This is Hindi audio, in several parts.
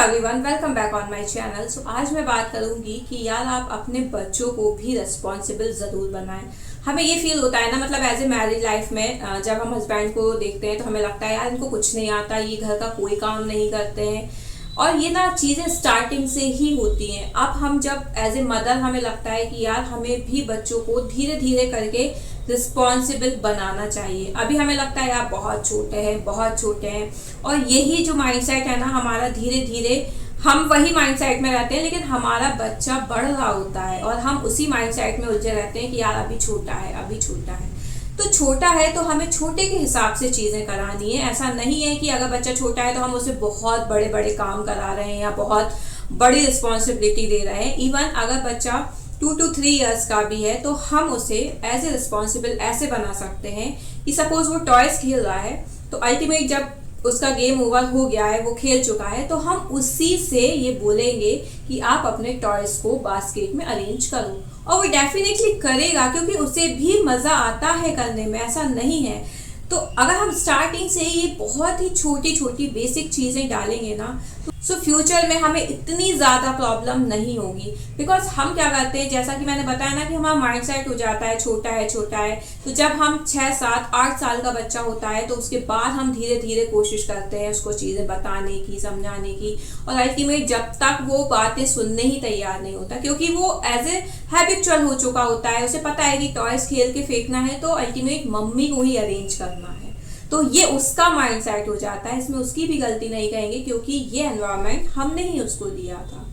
Everyone, welcome back on my channel. So आज मैं बात करूंगी कि यार आप अपने बच्चों को भी रिस्पॉन्सिबल ज़रूर बनाएं। हमें ये फील होता है ना, मतलब एज ए मैरिड लाइफ में जब हम हस्बैंड को देखते हैं तो हमें लगता है यार इनको कुछ नहीं आता, ये घर का कोई काम नहीं करते हैं। और ये ना चीज़ें स्टार्टिंग से ही होती हैं। अब हम जब एज ए मदर हमें लगता है कि यार हमें भी बच्चों को धीरे धीरे करके रिस्पॉन्सिबल बनाना चाहिए। अभी हमें लगता है यार बहुत छोटे हैं, बहुत छोटे हैं, और यही जो माइंडसेट है ना हमारा, धीरे धीरे हम वही माइंडसेट में रहते हैं, लेकिन हमारा बच्चा बढ़ रहा होता है और हम उसी माइंडसेट में उलझे रहते हैं कि यार अभी छोटा है, अभी छोटा है। तो छोटा है तो हमें छोटे के हिसाब से चीज़ें करानी है। ऐसा नहीं है कि अगर बच्चा छोटा है तो हम उसे बहुत बड़े बड़े काम करा रहे हैं या बहुत बड़ी रिस्पॉन्सिबिलिटी दे रहे हैं। इवन अगर बच्चा 2 to 3 ईयर्स का भी है तो हम उसे एज ए रिस्पॉन्सिबल ऐसे बना सकते हैं कि सपोज वो टॉयज खेल रहा है, तो अल्टीमेट जब उसका गेम ओवर हो गया है, वो खेल चुका है, तो हम उसी से ये बोलेंगे कि आप अपने टॉयज को बास्केट में अरेंज करो, और वो डेफिनेटली करेगा क्योंकि उसे भी मज़ा आता है करने में, ऐसा नहीं है। तो अगर हम स्टार्टिंग से ही ये बहुत ही छोटी छोटी बेसिक चीज़ें डालेंगे ना, तो फ्यूचर में हमें इतनी ज़्यादा प्रॉब्लम नहीं होगी। बिकॉज हम क्या करते हैं, जैसा कि मैंने बताया ना कि हमारा माइंडसेट हो जाता है छोटा है छोटा है। तो जब हम 6, 7, 8 साल का बच्चा होता है तो उसके बाद हम धीरे धीरे कोशिश करते हैं उसको चीज़ें बताने की, समझाने की, और अल्टीमेट जब तक वो बातें सुनने ही तैयार नहीं होता, क्योंकि वो एज ए हैबिचुअल हो चुका होता है। उसे पता है कि टॉयज खेल के फेंकना है तो अल्टीमेट मम्मी को ही अरेंज करना है। तो ये उसका माइंडसेट हो जाता है, इसमें उसकी भी गलती नहीं कहेंगे क्योंकि ये एनवायरनमेंट हमने ही उसको दिया था।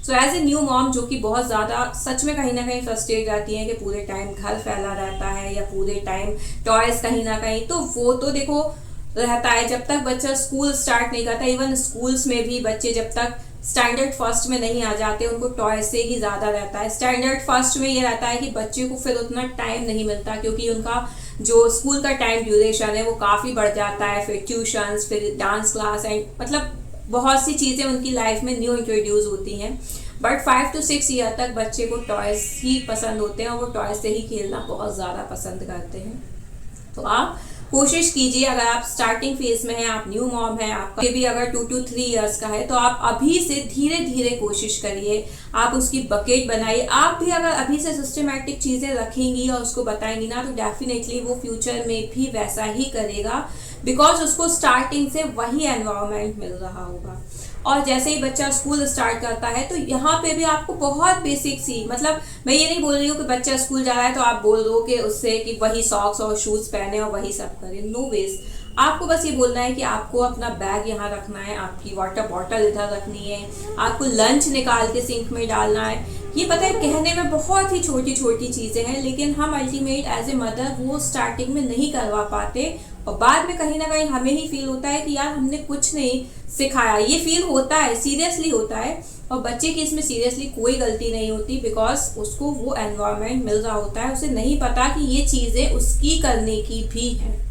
So as a new mom जो कि बहुत ज़्यादा सच में कहीं ना कहीं फ्रस्ट्रेट रहती है कि पूरे टाइम घर फैला रहता है या पूरे टाइम टॉयज कहीं ना कहीं, तो वो तो देखो रहता है जब तक बच्चा स्कूल स्टार्ट नहीं करता। इवन स्कूल्स में भी बच्चे जब तक स्टैंडर्ड फर्स्ट में नहीं आ जाते उनको टॉय से ही ज़्यादा रहता है। स्टैंडर्ड फर्स्ट में ये रहता है कि बच्चे को फिर उतना टाइम नहीं मिलता क्योंकि उनका जो स्कूल का टाइम ड्यूरेशन है वो काफ़ी बढ़ जाता है। फिर ट्यूशन्स, फिर डांस क्लास, एंड मतलब बहुत सी चीज़ें उनकी लाइफ में न्यू इंट्रोड्यूस होती हैं। बट 5 to 6 ईयर तक बच्चे को टॉयज ही पसंद होते हैं और वो टॉय से ही खेलना बहुत ज़्यादा पसंद करते हैं। तो आप कोशिश कीजिए, अगर आप स्टार्टिंग फेज में हैं, आप न्यू मॉम हैं, आपका भी अगर 2 to 3 ईयर्स का है, तो आप अभी से धीरे धीरे कोशिश करिए, आप उसकी बकेट बनाइए। आप भी अगर अभी से सिस्टमैटिक चीज़ें रखेंगी और उसको बताएंगी ना, तो डेफिनेटली वो फ्यूचर में भी वैसा ही करेगा, बिकॉज उसको स्टार्टिंग से वही एनवायरनमेंट मिल रहा होगा। और जैसे ही बच्चा स्कूल स्टार्ट करता है तो यहाँ पे भी आपको बहुत बेसिक सी, मतलब मैं ये नहीं बोल रही हूँ कि बच्चा स्कूल जा रहा है तो आप बोल दो कि उससे कि वही सॉक्स और शूज़ पहने और वही सब करे। नो वेज, आपको बस ये बोलना है कि आपको अपना बैग यहाँ रखना है, आपकी वाटर बॉटल इधर रखनी है, आपको लंच निकाल के सिंक में डालना है। ये पता है कहने में बहुत ही छोटी छोटी चीज़ें हैं, लेकिन हम अल्टीमेट एज ए मदर वो स्टार्टिंग में नहीं करवा पाते, और बाद में कहीं ना कहीं हमें ही फील होता है कि यार हमने कुछ नहीं सिखाया। ये फील होता है, सीरियसली होता है, और बच्चे की इसमें सीरियसली कोई गलती नहीं होती, बिकॉज उसको वो एनवायरनमेंट मिल रहा होता है, उसे नहीं पता कि ये चीज़ें उसकी करने की भी हैं।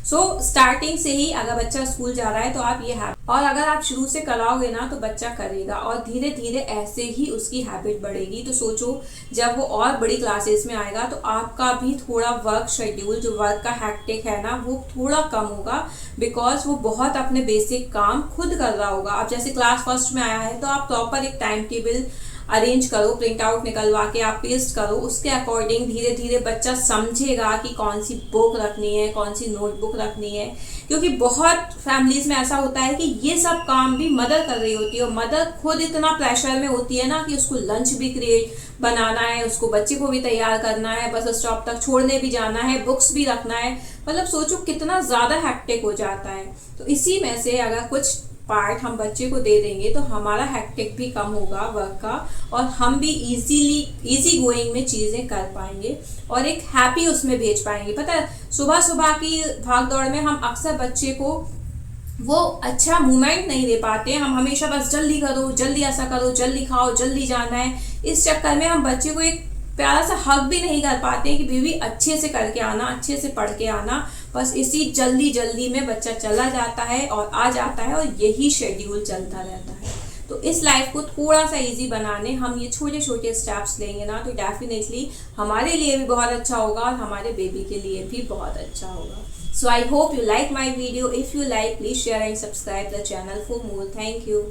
सो स्टार्टिंग से ही अगर बच्चा स्कूल जा रहा है तो आप ये हैबिट, और अगर आप शुरू से कराओगे ना तो बच्चा करेगा और धीरे धीरे ऐसे ही उसकी हैबिट बढ़ेगी। तो सोचो जब वो और बड़ी क्लासेस में आएगा तो आपका भी थोड़ा वर्क शेड्यूल, जो वर्क का हैक्टिक है ना, वो थोड़ा कम होगा, बिकॉज वो बहुत अपने बेसिक काम खुद कर रहा होगा। अब जैसे क्लास फर्स्ट में आया है तो आप प्रॉपर एक टाइम टेबल अरेंज करो, प्रिंट आउट निकलवा के आप पेस्ट करो, उसके अकॉर्डिंग धीरे धीरे बच्चा समझेगा कि कौन सी बुक रखनी है, कौन सी नोटबुक रखनी है। क्योंकि बहुत फैमिलीज में ऐसा होता है कि ये सब काम भी मदर कर रही होती है, और मदर खुद इतना प्रेशर में होती है ना कि उसको लंच भी क्रिएट बनाना है, उसको बच्चे को भी तैयार करना है, बस स्टॉप तक छोड़ने भी जाना है, बुक्स भी रखना है। मतलब सोचो कितना ज़्यादा हैक्टिक हो जाता है। तो इसी में से अगर कुछ पार्ट हम बच्चे को दे देंगे तो हमारा हैक्टिक भी कम होगा वर्क का, और हम भी इजी गोइंग में चीज़ें कर पाएंगे और एक हैप्पी उसमें भेज पाएंगे। पता है सुबह सुबह की भाग दौड़ में हम अक्सर बच्चे को वो अच्छा मूवमेंट नहीं दे पाते। हम हमेशा बस जल्दी करो, जल्दी ऐसा करो, जल्दी खाओ, जल्दी जाना है। इस चक्कर में हम बच्चे को एक प्यारा सा हक भी नहीं कर पाते हैं कि बेबी अच्छे से करके आना, अच्छे से पढ़ के आना। बस इसी जल्दी जल्दी में बच्चा चला जाता है और आ जाता है, और यही शेड्यूल चलता रहता है। तो इस लाइफ को थोड़ा सा इजी बनाने हम ये छोटे छोटे स्टेप्स लेंगे ना, तो डेफिनेटली हमारे लिए भी बहुत अच्छा होगा और हमारे बेबी के लिए भी बहुत अच्छा होगा। So I hope you like my video. If you like, please share and subscribe the channel for more. Thank you.